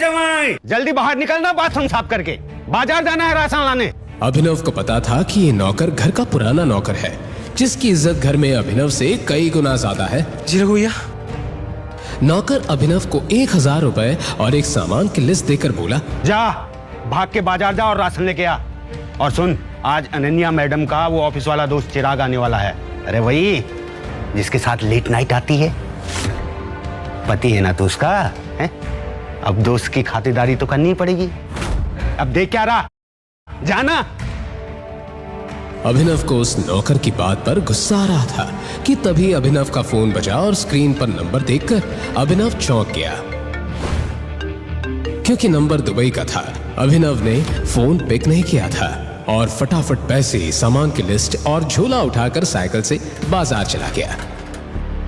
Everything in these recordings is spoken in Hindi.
जमाई, जल्दी बाहर निकलना बाथरूम साफ करके, बाजार जाना है राशन लाने। अभिनव को पता था कि ये नौकर घर का पुराना नौकर है, जिसकी इज्जत घर में अभिनव से कई गुना ज्यादा है। जी रघु भैया। नौकर अभिनव को 1000 रुपए और एक सामान की लिस्ट देकर बोला, जा भाग के बाजार जा और राशन लेके आ। और सुन, आज अनन्या मैडम का वो ऑफिस वाला दोस्त चिराग आने वाला है। अरे वही जिसके साथ लेट नाइट आती है, पति है ना तो उसका है? अब दोस्त की खातिरदारी तो करनी पड़ेगी। अब देख क्या रहा, जाना। अभिनव को उस नौकर की बात पर गुस्सा आ रहा था कि तभी अभिनव का फोन बजा और स्क्रीन पर नंबर देखकर अभिनव चौंक गया, क्योंकि नंबर दुबई का था। अभिनव ने फोन पिक नहीं किया था और फटाफट पैसे, सामान की लिस्ट और झोला उठाकर साइकिल से बाजार चला गया।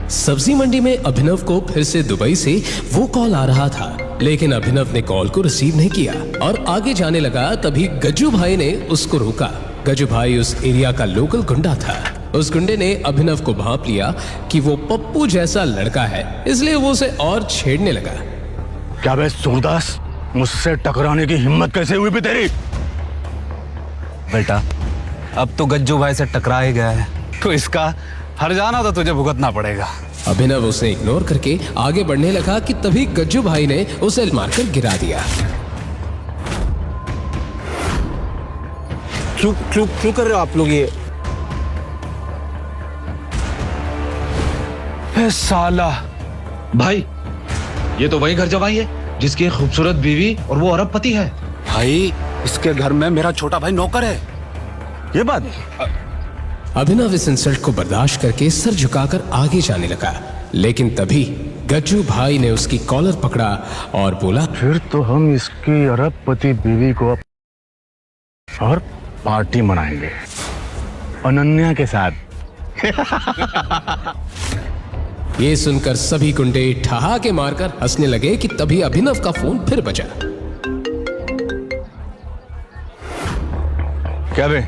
सब्जी मंडी में अभिनव को फिर से दुबई से वो कॉल आ रहा था, लेकिन अभिनव ने कॉल को रिसीव नहीं किया और आगे जाने लगा। तभी गज्जू भाई ने उसको रोका। गज्जू भाई उस एरिया का लोकल गुंडा था। उस गुंडे ने अभिनव को भांप लिया कि वो पप्पू जैसा लड़का है, इसलिए वो उसे और छेड़ने लगा। क्या बे सूरदास, मुझसे टकराने की हिम्मत कैसे हुई भी तेरी? बेटा, अब तो गज्जू भाई से टकरा ही गया है, तो इसका हर जाना तो तुझे भुगतना पड़ेगा। अभिनव उसे इग्नोर करके आगे बढ़ने लगा कि तभी गज्जू भाई ने उसे मारकर गिरा दिया। क्यों कर रहे हो आप लोग ये? साला भाई, ये तो वही घर जमाई है जिसकी एक खूबसूरत बीवी और वो अरबपति है। भाई, इसके घर में मेरा छोटा भाई नौकर है। ये बात। अभिनव इस इंसल्ट को बर्दाश्त करके सर झुकाकर आगे जाने लगा, लेकिन तभी गज्जू भाई ने उसकी कॉलर पकड़ा और बोला, फिर तो हम इसकी अरबपति बीवी को और पार्टी मनाएंगे अनन्या के साथ। ये सुनकर सभी गुंडे ठहाके मारकर हंसने लगे कि तभी अभिनव का फोन फिर बजा। क्या बे,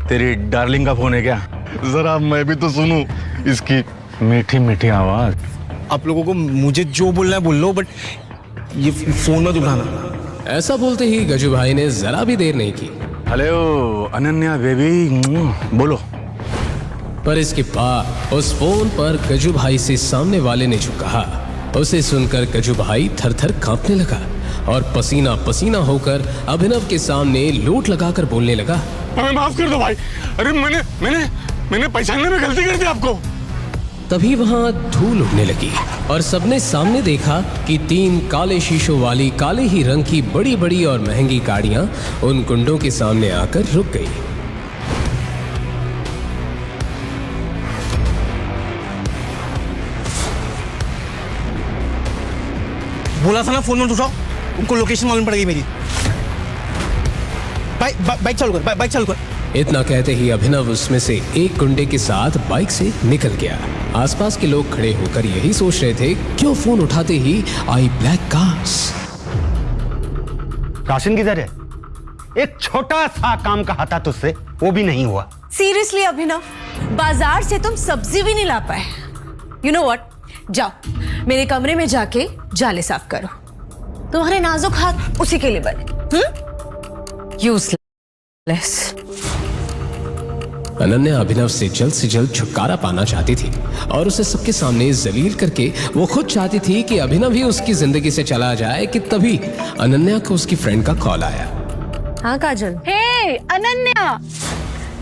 तेरी डार्लिंग का फोन है क्या? जरा मैं भी तो सुनूं इसकी मीठी मीठी आवाज। आप लोगों को मुझे जो बोलना है बोल लो, बट ये फोन मत उठाना। ऐसा बोलते ही गज्जू भाई ने जरा भी देर नहीं की। हेलो अनन्या बेबी, बोलो। पर इसके बाद उस फोन पर गज्जू भाई से सामने वाले ने जो कहा, उसे सुनकर गज्जू भाई थर-थर कांपने लगा और पसीना पसीना होकर अभिनव के सामने लोट लगाकर बोलने लगा, हमें माफ कर दो भाई। अरे मैंने पहचानने में गलती कर दी आपको। तभी वहां धूल उड़ने लगी और सबने सामने देखा कि 3 काले शीशों वाली काले ही रंग की बड़ी बड़ी और महंगी गाड़ियां उन गुंडों के सामने आकर रुक गई। बोला था ना फोन मत उठाओ, उनको लोकेशन मालूम पड़ गई मेरी। बाइक चालू कर, बाइक चालू कर। इतना कहते ही अभिनव उसमें से एक गुंडे के साथ बाइक से निकल गया। आसपास के लोग खड़े होकर यही सोच रहे थे, क्यों फोन उठाते ही आई ब्लैक कार्स। राशन किधर है? एक छोटा सा काम कहा था तुझसे, वो भी नहीं हुआ। सीरियसली अभिनव, बाजार से तुम सब्जी भी नहीं ला पाए। यू नो व्हाट, जाओ मेरे कमरे में जाके जाले साफ करो। तुम्हारे नाजुक हाथ उसी के लिए बने। यूजलेस। अनन्या अभिनव से जल्द छुटकारा पाना चाहती थी और उसे सबके सामने जलील करके वो खुद चाहती थी कि अभिनव ही उसकी जिंदगी से चला जाए कि तभी अनन्या को उसकी फ्रेंड का कॉल आया। हाँ काजल। हे अनन्या,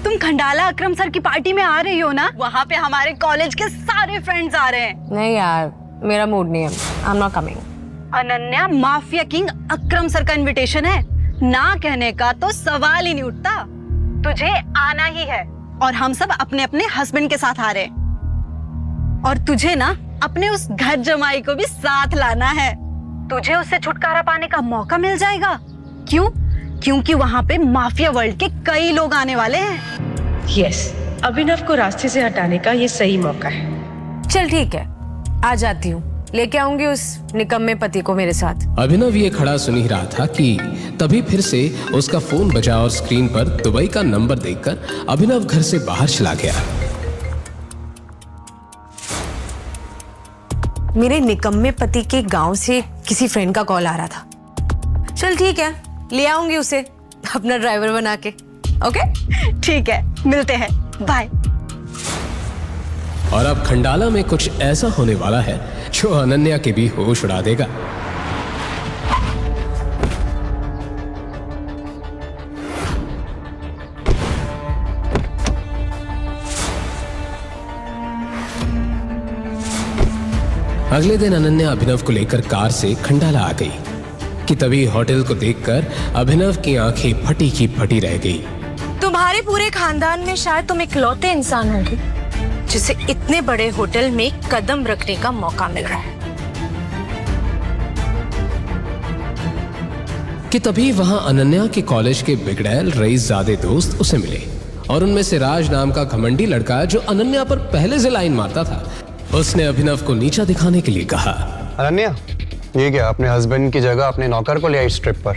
तुम खंडाला अकरम सर की पार्टी में आ रही हो ना? वहाँ पे हमारे कॉलेज के सारे फ्रेंड्स आ रहे हैं। नहीं यार, मेरा मूड नहीं है, I am not coming. Ananya, mafia king Akram sir का इनविटेशन है, ना कहने का तो सवाल ही नहीं उठता। तुझे आना ही है और हम सब अपने अपने हस्बैंड के साथ आ रहे हैं। और तुझे ना अपने उस घर जमाई को भी साथ लाना है। तुझे उससे छुटकारा पाने का मौका मिल जाएगा। क्यों? क्योंकि वहाँ पे माफिया वर्ल्ड के कई लोग आने वाले हैं। यस, अभिनव को रास्ते से हटाने का ये सही मौका है। चल ठीक है, आ जाती हूँ, लेके आऊंगी उस निकम्मे पति को मेरे साथ। अभिनव ये खड़ा सुन ही रहा था कि तभी फिर से उसका फोन बजा और स्क्रीन पर दुबई का नंबर देखकर अभिनव घर से बाहर चला गया। मेरे निकम्मे पति के गांव से किसी फ्रेंड का कॉल आ रहा था। चल ठीक है, ले आऊंगी उसे अपना ड्राइवर बना के। ओके ठीक है, मिलते हैं, बाय। और अब खंडाला में कुछ ऐसा होने वाला है जो अनन्या के भी होश उड़ा देगा। अगले दिन अनन्या अभिनव को लेकर कार से खंडाला आ गई कि तभी होटल को देखकर अभिनव की आंखें फटी की फटी रह गई। तुम्हारे पूरे खानदान में शायद तुम इकलौते इंसान होंगे जिसे इतने बड़े होटल में कदम रखने का मौका मिल रहा है। कि तभी वहां अनन्या के कॉलेज के बिगड़ैल रईसजादे दोस्त उसे मिले और उनमें से राज नाम का घमंडी लड़का जो अनन्या पर पहले से लाइन मारता था, उसने अभिनव को नीचा दिखाने के लिए कहा, अनन्या, ये क्या अपने हस्बैंड की जगह अपने नौकर को ले आई इस ट्रिप पर?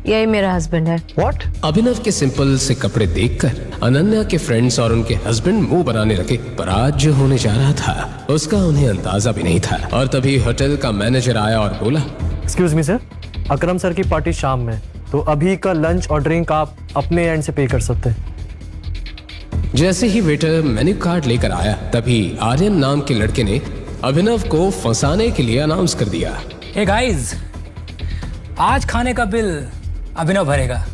यही मेरा हस्बैंड है। व्हाट? अभिनव के सिंपल से कपड़े देखकर अनन्या के फ्रेंड्स और उनके हस्बैंड मुंह बनाने लगे, पर आज जो होने जा रहा था उसका उन्हें अंदाजा भी नहीं था। और तभी होटल का मैनेजर आया और बोला, एक्सक्यूज मी सर, अकरम सर की पार्टी शाम में, तो अभी का लंच और ड्रिंक आप अपने एंड से पे कर सकते हैं। जैसे ही वेटर मेन्यू कार्ड लेकर आया तभी आर्यन नाम के लड़के ने अभिनव को फंसाने के लिए अनाउंस कर दिया, हे गाइस, आज खाने का बिल अभिनव भरेगा।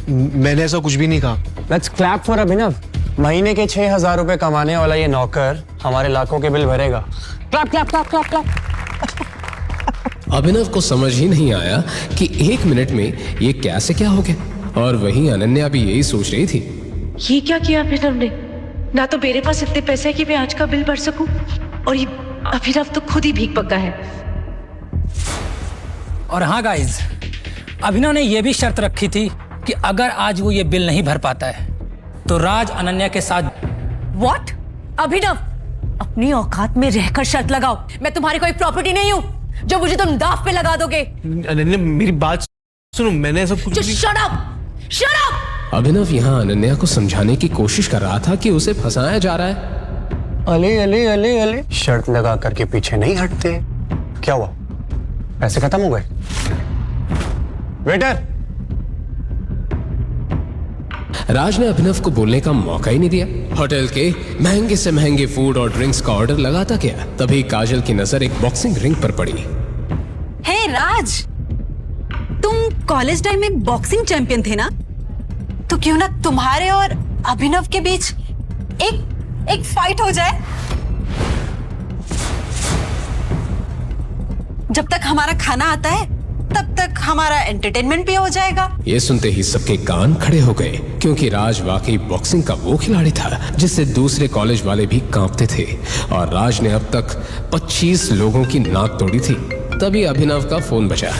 मैंने ऐसा कुछ भी नहीं कहा। लेट्स क्लैप फॉर अभिनव। महीने के 6,000 रुपए कमाने वाला ये नौकर हमारे लाखों के बिल भरेगा। Clap clap clap clap clap. Abhinav को समझ ही नहीं आया कि 1 मिनट में ये कैसे क्या हो गया, और वहीं अनन्या भी यही सोच रही थी। ये क्या किया अभिनव ने? ना तो मेरे पास इतने पैसे हैं कि मैं आज का बिल भर सकूं, और ये अभिनव तो खुद ही भीख पक्का है। और हाँ गाइस, अभिनव ने यह भी शर्त रखी थी कि अगर आज वो ये बिल नहीं भर पाता है तो राज अनन्या के साथ। व्हाट? अभिनव, अपनी औकात में रहकर शर्त लगाओ। मैं तुम्हारी कोई प्रॉपर्टी नहीं हूँ जो मुझे तुम दाव पे लगा दोगे। अनन्या मेरी बात सुनो, मैंने ऐसा कुछ Just shut up! Shut up! अभिनव यहाँ अनन्या को समझाने की कोशिश कर रहा था कि उसे फंसाया जा रहा है। अले अले अले अले, शर्त लगा करके पीछे नहीं हटते। क्या हुआ? पैसे खत्म हो गए? वेटर! राज ने अभिनव को बोलने का मौका ही नहीं दिया। होटल के महंगे से महंगे फूड और ड्रिंक्स का ऑर्डर लगाता गया। तभी काजल की नजर एक बॉक्सिंग रिंग पर पड़ी। हे राज, तुम कॉलेज टाइम में बॉक्सिंग चैंपियन थे ना? तो क्यों ना तुम्हारे और अभिनव के बीच एक फाइट हो जाए? जब तक हमारा खाना आता है तब तक हमारा एंटरटेनमेंट भी हो जाएगा। ये सुनते ही सबके कान खड़े हो गए, क्योंकि राज वाकई बॉक्सिंग का वो खिलाड़ी था जिससे दूसरे कॉलेज वाले भी कांपते थे, और राज ने अब तक 25 लोगों की नाक तोड़ी थी। तभी अभिनव का फोन बजा।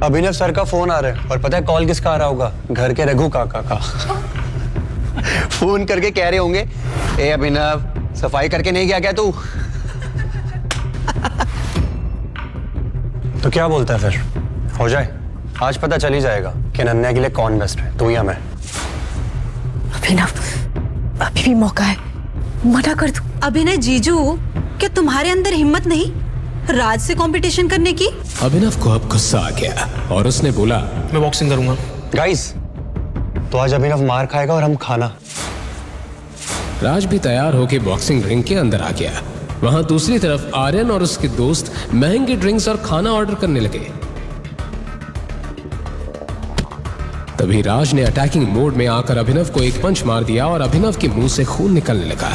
अभिनव सर का फोन आ रहा है, और पता है कॉल किसका आ रहा होगा? घर के रघु काका का। फोन करके कह रहे होंगे, ए अभिनव, सफाई करके नहीं गया क्या तू? तो क्या बोलता है फिर? हो जाए, आज पता चल ही जाएगा कि अनन्या के लिए कौन बेस्ट है, तू या मैं। अभिनव, अभी भी मौका है, मना कर दो। अभिनय जीजू, क्या तुम्हारे अंदर हिम्मत नहीं राज से कंपटीशन करने की? अभिनव को अब गुस्सा आ गया और उसने बोला, मैं बॉक्सिंग करूंगा। गाइस, तो आज अभिनव मार खाएगा और हम खाना। राज भी तैयार होकर बॉक्सिंग रिंग के अंदर आ गया। वहां दूसरी तरफ आर्यन और उसके दोस्त महंगे ड्रिंक्स और खाना ऑर्डर करने लगे। तभी राज ने अटैकिंग मोड में आकर अभिनव को एक पंच मार दिया और अभिनव के मुंह से खून निकलने लगा।